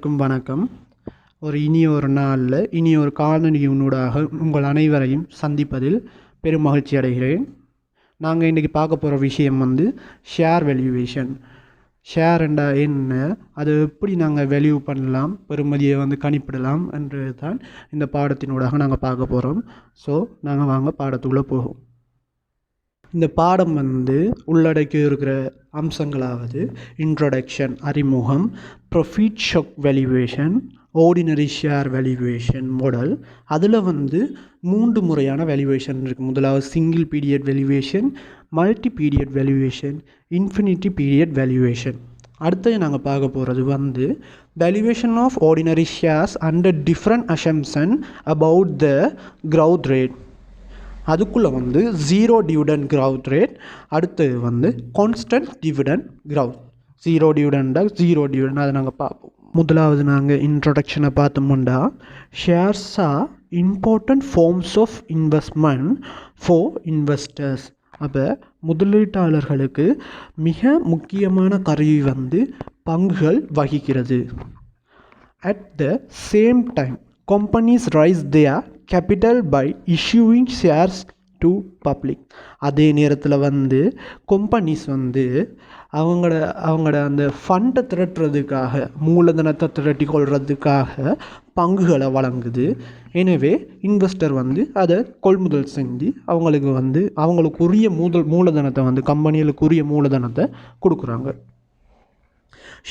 அனைவருக்கும் வணக்கம். இனியொரு நாளில் இனியொரு காணொளியினூடாக உங்கள் அனைவரையும் சந்திப்பதில் பெரும் மகிழ்ச்சி அடைகிறேன். நாங்கள் இன்றைக்கி பார்க்க போகிற விஷயம் ஷேர் வேல்யூவேஷன். ஷேர் என்றா என்ன, அது எப்படி நாங்கள் வேல்யூ பண்ணலாம், பெறுமதியை கணிப்பிடலாம் என்றது தான் இந்த பாடத்தினூடாக நாங்கள் பார்க்க போகிறோம். ஸோ நாங்கள் வாங்க பாடத்துக்குள்ளே போவோம். இந்த பாடம் உள்ளடக்கி இருக்கிற அம்சங்களாவது இன்ட்ரோடக்ஷன் அறிமுகம், profit stock valuation, ordinary share valuation model. அதில் 3 முறையான வேல்யூவேஷன் இருக்குது. முதலாவது single period valuation, multi period valuation, infinity period valuation. அடுத்தது நாங்கள் பார்க்க போகிறது valuation of ordinary shares under different assumption about the growth rate. அதுக்குள்ளே 0 டிவிடெண்ட் growth rate. அடுத்தது கான்ஸ்டன்ட் டிவிடெண்ட் growth. 0 டிவிடெண்டாக 0 டிவிடெண்ட் அதை நாங்கள் பார்ப்போம். முதலாவது நாங்கள் இன்ட்ரோடக்ஷனை பார்த்தோம்னா, shares are important forms of investment for investors. அப்போ முதலீட்டாளர்களுக்கு மிக முக்கியமான கருவி பங்குகள் வகிக்கிறது. At the same time companies raise their capital by issuing shares to public. அதே நேரத்தில் கம்பெனிஸ் அவங்களோட அந்த ஃபண்டை திரட்டுறதுக்காக, மூலதனத்தை திரட்டி கொள்றதுக்காக பங்குகளை வழங்குது. எனவே இன்வெஸ்டர் அதை கொள்முதல் செஞ்சு அவங்களுக்கு உரிய மூலதனத்தை கம்பெனிகளுக்குரிய மூலதனத்தை கொடுக்குறாங்க.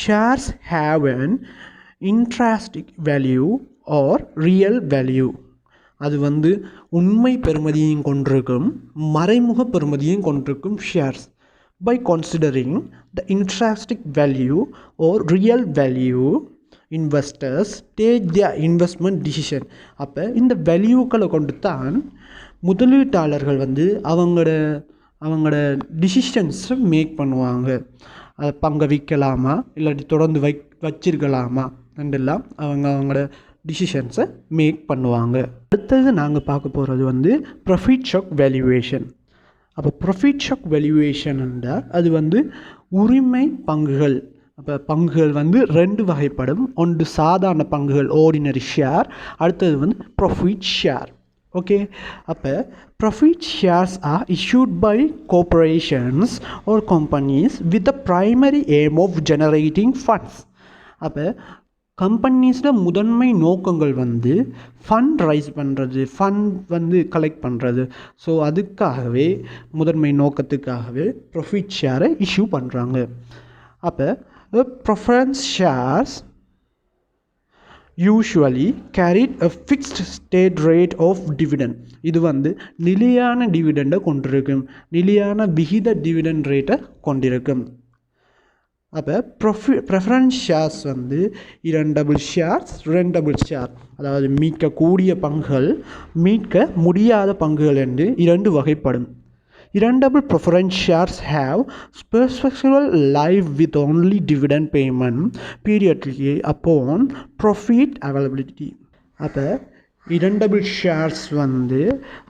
Shares have an intrinsic value or real value. அது உண்மை பெறுமதியையும் கொண்டிருக்கும், மறைமுக பெறுமதியையும் கொண்டிருக்கும் shares. By considering the intrinsic value or real value, investors take their investment decision. அப்போ இந்த வேல்யூக்களை கொண்டு தான் முதலீட்டாளர்கள் அவங்களோட டிசிஷன்ஸை மேக் பண்ணுவாங்க. பங்கை விற்கலாமா இல்லாட்டி தொடர்ந்து வச்சிருக்கலாமா என்றெல்லாம் அவங்களோட டிசிஷன்ஸை மேக் பண்ணுவாங்க. அடுத்தது நாங்கள் பார்க்க போகிறது ப்ராஃபிட் ஷாக் வேல்யூவேஷன். அப்போ ப்ராஃபிட் ஷாக் வேல்யூவேஷன் என்றால் அது உரிமை பங்குகள். அப்போ பங்குகள் 2 வகைப்படும். ஒன்று சாதாரண பங்குகள், ஆர்டினரி ஷேர். அடுத்தது ப்ராஃபிட் ஷேர். ஓகே, அப்போ profit shares are issued by corporations or companies with the primary aim of generating funds. அப்போ கம்பெனிஸில் முதன்மை நோக்கங்கள் ஃபண்ட் ரைஸ் பண்ணுறது, ஃபண்ட் கலெக்ட் பண்ணுறது. ஸோ அதுக்காகவே முதன்மை நோக்கத்துக்காகவே ப்ராஃபிட் ஷேரை இஷ்யூ பண்ணுறாங்க. அப்போ preference shares usually carried a fixed state rate of dividend. இது நிலையான டிவிடெண்டை கொண்டிருக்கும், நிலையான விகித டிவிடெண்ட் ரேட்டை கொண்டிருக்கும். அப்போ preference shares irredeemable shares, redeemable share, அதாவது மீட்கக்கூடிய பங்குகள், மீட்க முடியாத பங்குகள் என்று 2 வகைப்படும். Irredeemable preference shares have specific life with only dividend payment periodically upon profit availability. அப்போ இரண்டபிள் ஷேர்ஸ்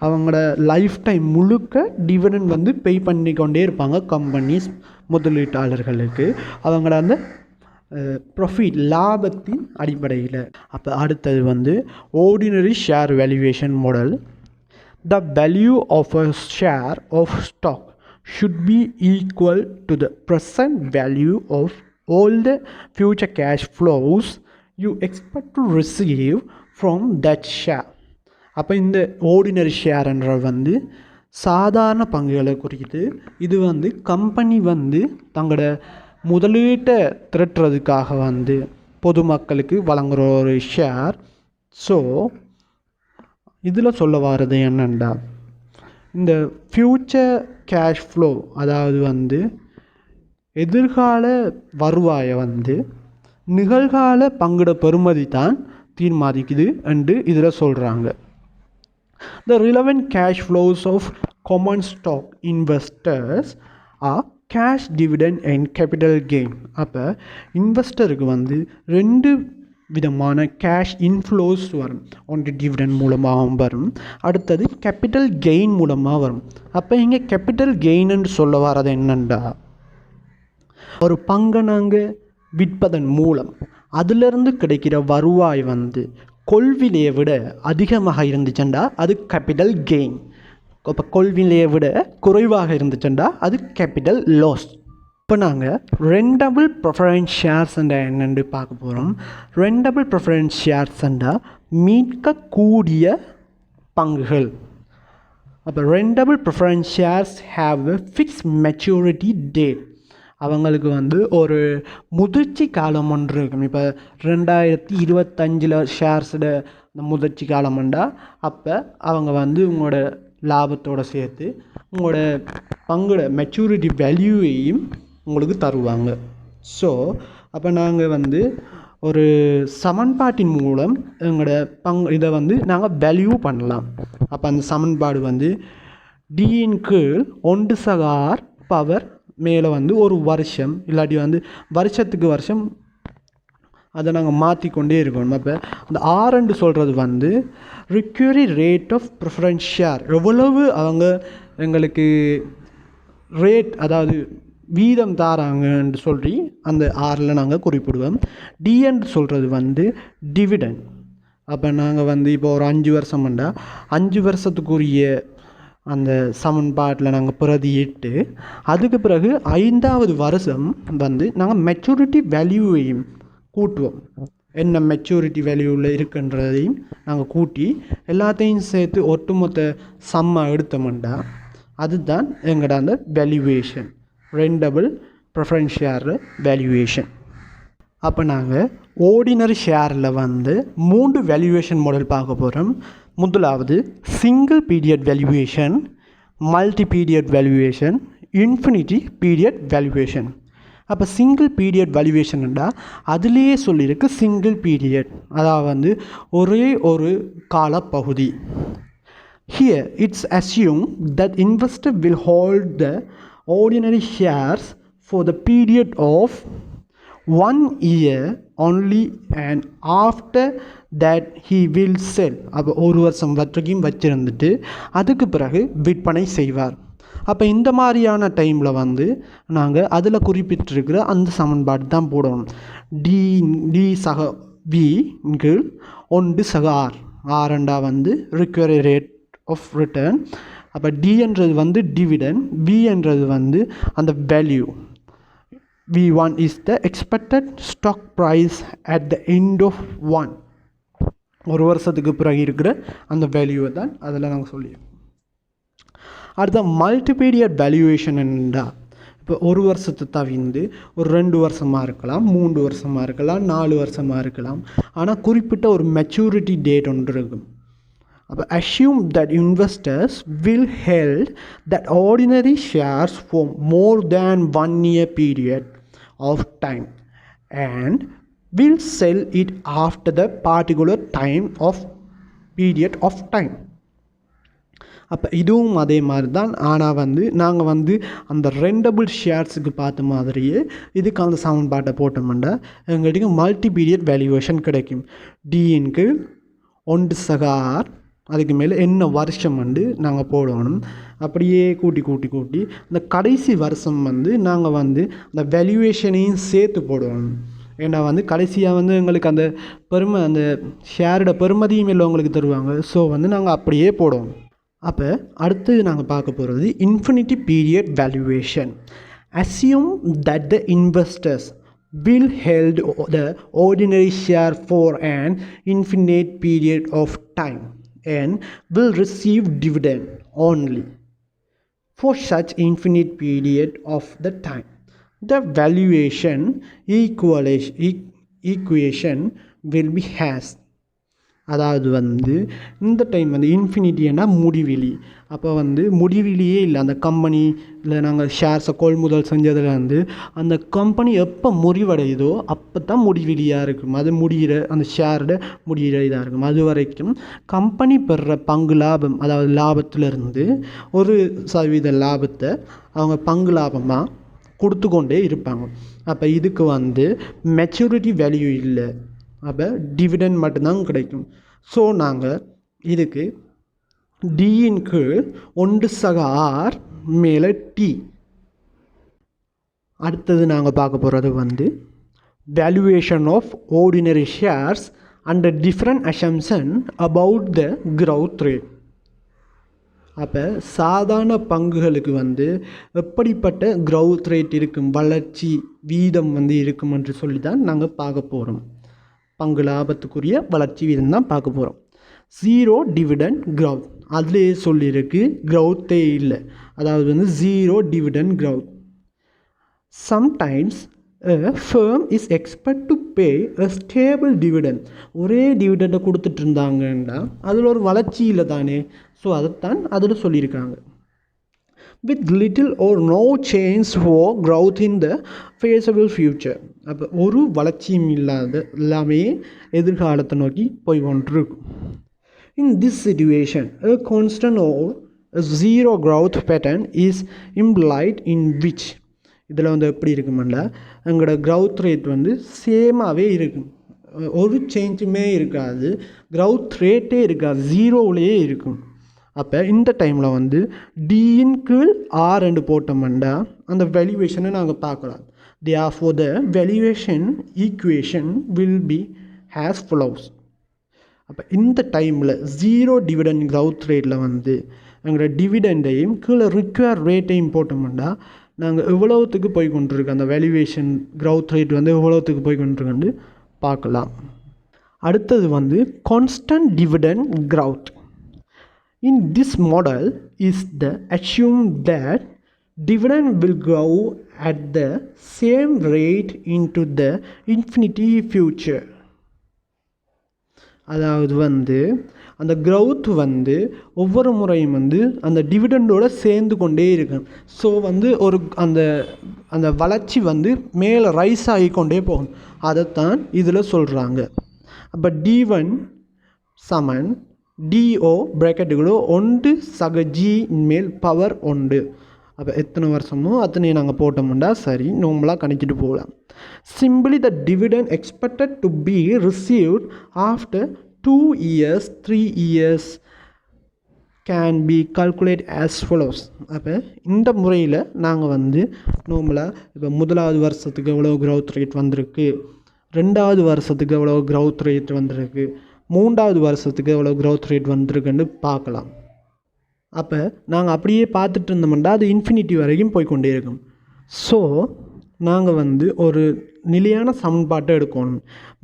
அவங்களோட லைஃப் டைம் முழுக்க டிவிடெண்ட் பே பண்ணிக்கொண்டே இருப்பாங்க கம்பெனிஸ் முதலீட்டாளர்களுக்கு, அவங்களோட அந்த ப்ராஃபிட் லாபத்தின் அடிப்படையில். அப்போ அடுத்தது ordinary share valuation model. The value of a share of stock should be equal to the present value of all the future cash flows you expect to receive from that share. அப்போ இந்த ordinary ஷேர்ன்ற சாதாரண பங்குகளை குறிக்குது. இது company தங்களோட முதலீட்டை திரட்டுறதுக்காக பொதுமக்களுக்கு வழங்குகிற ஒரு ஷேர். ஸோ இதில் சொல்ல வர்றது என்னென்னா, இந்த ஃப்யூச்சர் கேஷ் ஃப்ளோ, அதாவது எதிர்கால வருவாயை நிகழ்கால பங்குட பெறுமதி தான் தீர்மானிக்குது என்று இதில் சொல்கிறாங்க. The relevant cash flows of common stock investors are cash dividend and capital gain. அப்போ இன்வெஸ்டருக்கு 2 விதமான கேஷ் இன்ஃப்ளோஸ் வரும். ஒன்று டிவிடெண்ட் மூலமாகவும் வரும், அடுத்தது கேபிட்டல் கெயின் மூலமாக வரும். அப்போ இங்கே கேபிட்டல் கெயின்னு சொல்ல வர்றது என்னென்னா, ஒரு பங்கை நாங்கள் விற்பதன் மூலம் அதிலிருந்து கிடைக்கிற வருவாய் வந்து கொள்விலையை விட அதிகமாக இருந்துச்சுண்டா அது கேபிட்டல் கெயின். இப்போ கொள்விலையை விட குறைவாக இருந்துச்சுண்டா அது கேபிட்டல் லாஸ். இப்போ நாங்கள் ரெண்டபிள் ப்ரிஃபரன்ஸ் ஷேர்ஸ்ண்டா என்னென்று பார்க்க போகிறோம். ரெண்டபிள் ப்ரிஃபரன்ஸ் ஷேர்ஸ்ண்டா மீட்கக்கூடிய பங்குகள். அப்போ redeemable preference shares have a fix maturity date. அவங்களுக்கு வந்து ஒரு முதிர்ச்சி காலம் ஒன்று இருக்கும். இப்போ 2025 ஷேர்ஸோட இந்த முதிர்ச்சி காலம்ண்டா அப்போ அவங்க வந்து உங்களோட லாபத்தோடு சேர்த்து உங்களோட பங்கோட மெச்சூரிட்டி வேல்யூவையும் உங்களுக்கு தருவாங்க. ஸோ அப்போ நாங்கள் வந்து ஒரு சமன்பாட்டின் மூலம் எங்களோட இதை வந்து நாங்கள் வேல்யூ பண்ணலாம். அப்போ அந்த சமன்பாடு வந்து டியின் கீழ் 1/r பவர் மேலே வந்து ஒரு வருஷம் இல்லாட்டி வந்து வருஷத்துக்கு வருஷம் அதை நாங்கள் மாற்றிக்கொண்டே இருக்கணும். அப்போ அந்த ஆர்ன்னு சொல்கிறது வந்து ரிக்யூரி ரேட் ஆஃப் ப்ரிஃபரன்ஸ் ஷேர், எவ்வளவு அவங்க எங்களுக்கு ரேட் அதாவது வீதம் தாராங்கன்னு சொல்லி அந்த ஆரில் நாங்கள் குறிப்பிடுவோம். டிஎன்னு சொல்கிறது வந்து டிவிடெண்ட். அப்போ நாங்கள் வந்து இப்போ ஒரு 5 வருஷம்ண்டா 5 வருஷத்துக்குரிய அந்த சமன்பாட்டில் நாங்கள் பிரதியிட்டு அதுக்கு பிறகு 5ஆவது வருஷம் வந்து நாங்கள் மெச்சூரிட்டி வேல்யூவையும் கூட்டுவோம். என்ன மெச்சூரிட்டி வேல்யூவில் இருக்குன்றதையும் நாங்கள் கூட்டி எல்லாத்தையும் சேர்த்து ஒட்டுமொத்த சம்மா எடுத்தோம்ண்டா அதுதான் எங்களோட அந்த வேல்யூவேஷன், ரெண்டபிள் ப்ரிஃபரன்ஸ் ஷேர் வேல்யூவேஷன். அப்போ நாங்கள் ஆர்டினரி ஷேரில் வந்து 3 வேல்யூவேஷன் மாடல் பார்க்க போகிறோம். முதலாவது single period valuation, multi period valuation, infinity period valuation. அப்போ சிங்கிள் பீரியட் வேல்யூவேஷன்டா அதுலேயே சொல்லியிருக்கு சிங்கிள் பீரியட், அதாவது வந்து ஒரே ஒரு காலப்பகுதி. Here it's assumed that investor will hold the ordinary shares for the period of 1 year only and after that he will sell. அப்போ ஒரு வருஷம் வரைக்கும் வச்சிருந்துட்டு அதுக்கு பிறகு விற்பனை செய்வார். அப்போ இந்த மாதிரியான டைமில் வந்து நாங்கள் அதில் குறிப்பிட்டிருக்கிற அந்த சமன்பாடு தான் போடணும். டி சக வி கீழ் 1/r, ஆரண்டா வந்து ரிக்வயரி ரேட் ஆஃப் ரிட்டர்ன். அப்போ டின்றது வந்து டிவிடெண்ட், வின்றது வந்து அந்த value. V1 is the expected stock price at the end of 1. ஒரு வருஷத்துக்கு பிறகு இருக்கிற அந்த வேல்யூவை தான் அதில் நாங்கள் சொல்லியிருக்கோம். அடுத்த மல்டிபீரியட் வேல்யூவேஷன்டா இப்போ ஒரு வருஷத்தை தவிர்த்து ஒரு 2 வருஷமாக இருக்கலாம், 3 வருஷமாக இருக்கலாம், 4 வருஷமாக இருக்கலாம். ஆனால் குறிப்பிட்ட ஒரு மெச்சூரிட்டி டேட் ஒன்று இருக்கும். அப்போ assume that investors will hold that ordinary shares for more than 1 year period of time and will sell it after the particular time of period of time. அப்போ இதுவும் அதே மாதிரி தான். ஆனால் வந்து நாங்கள் வந்து அந்த ரெண்டபிள் ஷேர்ஸுக்கு பார்த்த மாதிரியே இதுக்கு அந்த சமன்பாட்டை போட்டோம்னா எங்களுக்கு மல்டி பீரியட் வேல்யூவேஷன் கிடைக்கும். டிஎன்க்கு 1/r அதுக்கு மேலே என்ன வருஷம் வந்து நாங்கள் போடணும். அப்படியே கூட்டி கூட்டி கூட்டி அந்த கடைசி வருஷம் வந்து நாங்கள் வந்து அந்த வேல்யூவேஷனையும் சேர்த்து போடணும். ஏன்னா வந்து கடைசியாக வந்து எங்களுக்கு அந்த அந்த ஷேரோட பெறுமதியும் இல்லை உங்களுக்கு தருவாங்க. ஸோ வந்து நாங்கள் அப்படியே போடுவோம். அப்போ அடுத்து நாங்கள் பார்க்க போகிறது infinity period valuation. assume that the investors will hold the ordinary share for an infinite period of time and will receive dividend only for such infinite period of the time. The valuation equation will be as. அதாவது வந்து இந்த time வந்து இன்ஃபினிட்டின்னா முடிவிலி. அப்போ வந்து முடிவிலியே இல்லை. அந்த கம்பெனியில் நாங்கள் ஷேர்ஸை கொள்முதல் செஞ்சதில் வந்து அந்த கம்பெனி எப்போ முறிவடையுதோ அப்போ தான் முடிவிலியாக இருக்கும். அது முடிகிற அந்த ஷேரோட முடிகிற இதாக இருக்கும். அது வரைக்கும் கம்பெனி பெறுற பங்கு லாபம், அதாவது லாபத்திலிருந்து 1% லாபத்தை அவங்க பங்கு லாபமாக கொடுத்து கொண்டே இருப்பாங்க. அப்போ இதுக்கு வந்து மெச்சூரிட்டி வேல்யூ இல்லை. அப்போ டிவிடெண்ட் மட்டும்தான் கிடைக்கும். ஸோ நாங்கள் இதுக்கு டியின் கீழ் 1/r மேலே டி. அடுத்தது நாங்கள் பார்க்க போகிறது வந்து valuation of ordinary shares under different assumption about the growth rate. அப்போ சாதாரண பங்குகளுக்கு வந்து எப்படிப்பட்ட growth rate இருக்கும், வளர்ச்சி வீதம் வந்து இருக்கும் என்று சொல்லி தான் நாங்கள் பார்க்க போகிறோம். பங்கு லாபத்துக்குரிய வளர்ச்சி வீதம் தான் பார்க்க போகிறோம். ஜீரோ டிவிடெண்ட் growth, அதுலேயே சொல்லியிருக்கு growthே இல்லை, அதாவது வந்து zero dividend growth. Sometimes a firm is expected to pay a stable dividend. ஒரே டிவிடெண்டை கொடுத்துட்டு இருந்தாங்கன்னா அதில் ஒரு வளர்ச்சி இல்லை தானே. ஸோ அதைத்தான் அதில் சொல்லியிருக்காங்க. With little or no change for growth in the feasible future. அப்போ ஒரு வளர்ச்சியும் இல்லாத எல்லாமே எதிர்காலத்தை நோக்கி போய் கொண்டிருக்கும். In this situation, a constant or a zero growth pattern is implied in which இதில் வந்து எப்படி இருக்குமெண்டா எங்களோட க்ரௌத் ரேட் வந்து சேமாகவே இருக்கும், ஒரு சேஞ்சுமே இருக்காது, க்ரௌத் ரேட்டே இருக்காது, ஜீரோவிலேயே இருக்கும். அப்போ இந்த டைமில் வந்து டியின் கீழ் ஆர் ரெண்டு போட்டோம்னா அந்த வேல்யூவேஷனை நாங்கள் பார்க்கலாம். Therefore the valuation equation will be as follows. அப்போ இந்த டைமில் ஜீரோ டிவிடெண்ட் க்ரௌத் ரேட்டில் வந்து எங்களோட டிவிடெண்டையும் கீழே ரிக்வயர் ரேட்டையும் போட்டோம்னா நாங்கள் எவ்வளோத்துக்கு போய் கொண்டிருக்கோம், அந்த வேல்யூவேஷன் க்ரௌத் ரேட் வந்து எவ்வளோத்துக்கு போய் கொண்டிருக்குன்னு பார்க்கலாம். அடுத்தது வந்து constant dividend growth. In this model is the assume that dividend will grow at the same rate into the infinity future. அதாவது வந்து அந்த க்ரௌத் வந்து ஒவ்வொரு முறையும் வந்து அந்த டிவிடெண்டோடு சேர்ந்து கொண்டே இருக்கும். ஸோ வந்து ஒரு அந்த அந்த வளர்ச்சி வந்து மேலே ரைஸ் ஆகிக்கொண்டே போகும், அதைத்தான் இதில் சொல்கிறாங்க. அப்போ D1 சமன் DO ப்ராக்கெட்டுகளோ ஒன்று சக ஜி மேல் பவர் ஒன்று. அப்போ எத்தனை வருஷமோ அத்தனை நாங்கள் போட்டோம்னா சரி, நார்மலாக கணக்கிட்டு போகலாம். Simply the dividend expected to be received after 2 years, 3 years can be calculated as follows. அப்போ இந்த முறையில் நாங்கள் வந்து நார்மலாக இப்போ முதலாவது வருஷத்துக்கு எவ்வளோ க்ரௌத் ரேட் வந்திருக்கு, ரெண்டாவது வருஷத்துக்கு எவ்வளோ க்ரௌத் ரேட் வந்திருக்கு, மூன்றாவது வருஷத்துக்கு எவ்வளோ க்ரௌத் ரேட் வந்திருக்குன்னு பார்க்கலாம். அப்போ நாங்கள் அப்படியே பார்த்துட்டு இருந்தோம்னா அது இன்ஃபினிட்டி வரைக்கும் போய்கொண்டே இருக்கும். ஸோ நாங்கள் வந்து ஒரு நிலையான சமன்பாட்டை எடுக்கணும்.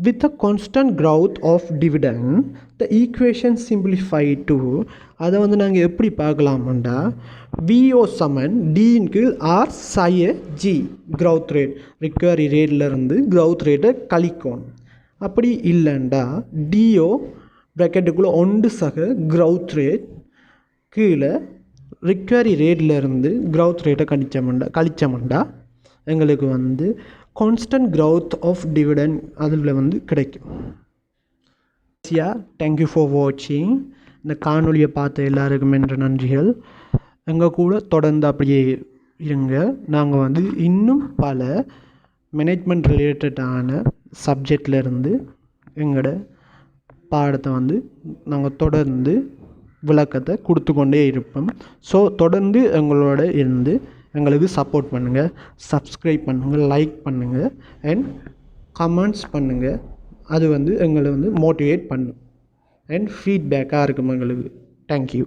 With a constant growth of dividend the equation simplify to, அதை வந்து நாங்கள் எப்படி பார்க்கலாம்டா விஓ சமன் டியின் கீழ் ஆர் சய ஜி க்ரௌத் ரேட், ரிக்கவரி ரேட்லேருந்து க்ரௌத் ரேட்டை கழிக்கணும். அப்படி இல்லைண்டா டிஓ ப்ராக்கெட்டுக்குள்ளே ஒன்று சக க்ரௌத் ரேட் கீழே ரிக்கவரி ரேட்லேருந்து க்ரௌத் ரேட்டை கழிச்சோம்டா எங்களுக்கு வந்து கான்ஸ்டன்ட் க்ரௌத் ஆஃப் டிவிடெண்ட் அதில் வந்து கிடைக்கும். தேங்க்யூ ஃபார் வாட்சிங். இந்த காணொலியை பார்த்த எல்லாருக்குமே என்ற நன்றிகள். எங்கள் கூட தொடர்ந்து அப்படியே இருங்க. நாங்கள் வந்து இன்னும் பல மேனேஜ்மெண்ட் ரிலேட்டடான சப்ஜெக்ட்லேருந்து எங்களோட பாடத்தை வந்து நாங்கள் தொடர்ந்து விளக்கத்தை கொடுத்து கொண்டே இருப்போம். ஸோ தொடர்ந்து எங்களோட இருந்து எங்களுக்கு சப்போர்ட் பண்ணுங்கள், சப்ஸ்கிரைப் பண்ணுங்கள், லைக் பண்ணுங்கள் அண்ட் கமெண்ட்ஸ் பண்ணுங்கள். அது வந்து எங்களை வந்து மோட்டிவேட் பண்ணும் அண்ட் ஃபீட்பேக்காக இருக்கும் எங்களுக்கு. தேங்க்யூ.